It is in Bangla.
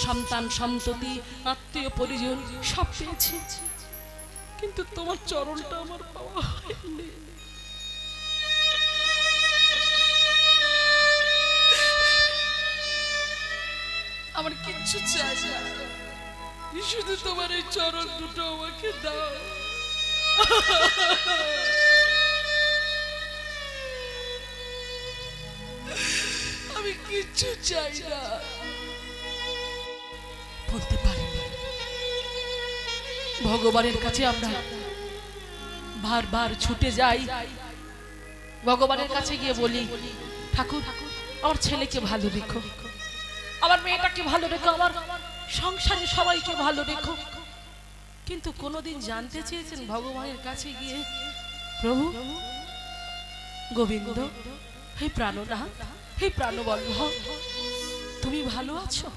সন্তান সন্ততি আত্মীয় পরিজন সব পেয়েছি, কিন্তু তোমার চরণটা আমার পাওয়া হয়নি। আমার কিচ্ছু চাই না, শুধু তোমার এই চরণ দুটো আমাকে দাও। আমি কিচ্ছু চাই না। বলতে পারি ভগবানের কাছে আমরা বারবার ছুটে যাই, ভগবানের কাছে গিয়ে বলি, ঠাকুর আমার ছেলেকে ভালো রেখো, আমার মেয়েটাকে ভালো রেখো, আমার সংসারে সবাইকে ভালো রেখো। কিন্তু কোনোদিন জানতে চেয়েছেন ভগবানের কাছে গিয়ে, প্রভু গোবিন্দ, হে প্রাণনাথ, হে প্রাণবল্লভ, তুমি ভালো আছো?